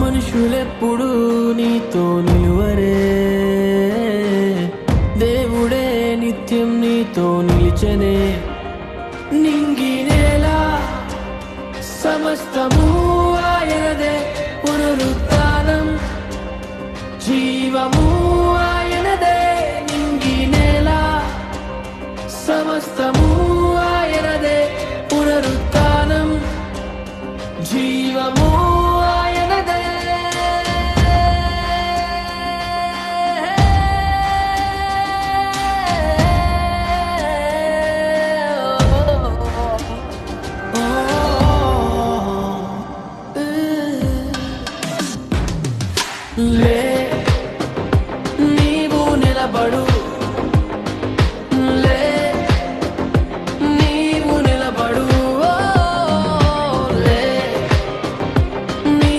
మనుషులెప్పుడు నీతో నిలువరే, దేవుడే నిత్యం నీతో నిలిచనే. నింగి నేల సమస్తము ఆయనదే, పునరుత్థానం జీవము ఆయనదే. నింగి నేల సమస్తము ఆయనదే, పునరుత్థానం జీవము ఆయనదే. లే